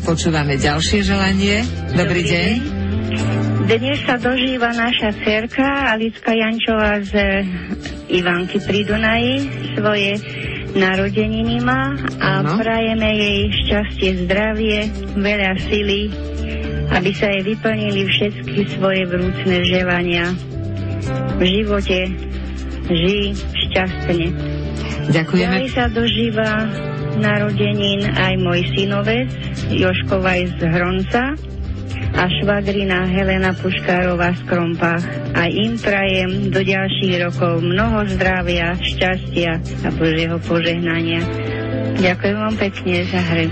počúvame ďalšie želanie. Dobrý deň. Dnes sa dožíva naša dcerka Alicka Jančová z Ivanky pri Dunaji. Svoje narodeniny má a prajeme jej šťastie, zdravie, veľa sily, aby sa jej vyplnili všetky svoje vrúcne želania. V živote žij šťastne. Ďakujeme. Ďalej sa dožíva narodenín aj môj synovec Jožko Vajs z Hronca a švadrina Helena Puškárová z Krompách. A im prajem do ďalších rokov mnoho zdravia, šťastia a Božieho požehnania. Ďakujem vám pekne za hru.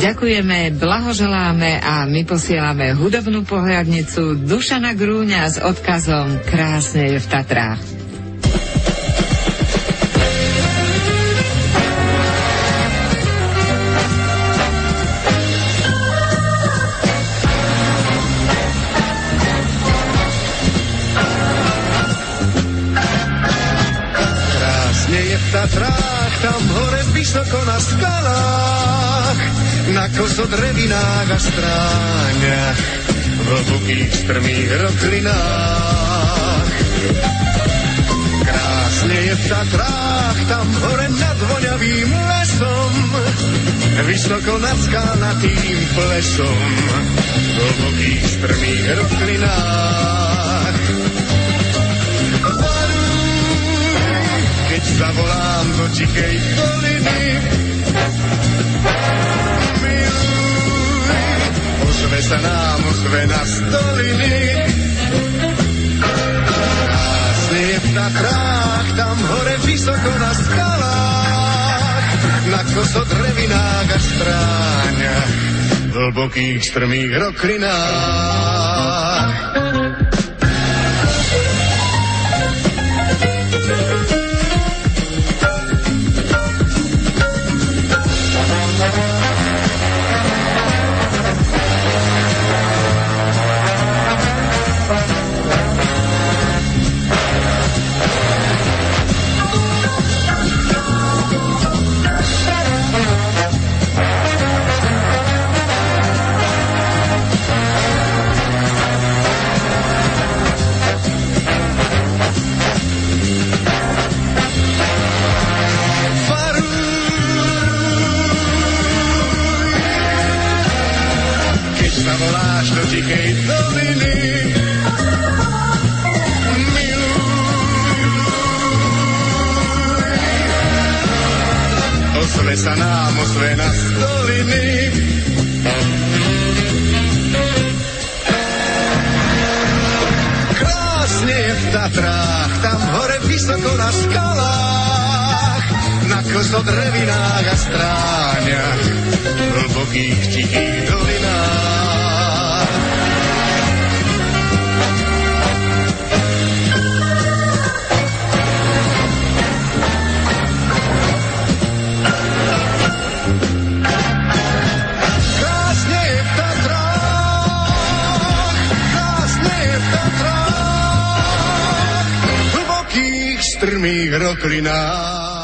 Ďakujeme, blahoželáme a my posielame hudobnú pohľadnicu Dušana Grúňa s odkazom Krásne je v Tatrách. Tatrách, tam hore vysoko na skalách, na kosodrevinách a stráňach, v hlbokých strmých roklinách. Krásne je v Tatrách, tam hore nad voňavým lesom, vysoko nad skalnatým plesom, v hlbokých strmých roklinách. Keď zavolám do tichej doliny, miluj, ozve sa nám ozvená z doliny. Krásne je v Tatrách, tam hore vysoko na skalách, na kosodrevinách a stráňach, v hlbokých strmých roklinách. Sa nám ozvená z doliny. Krásne je v Tatrách, tam hore vysoko na skalách, na kosodrevinách a stráňach, v hlbokých tichých dolinách. Strmých roklinách.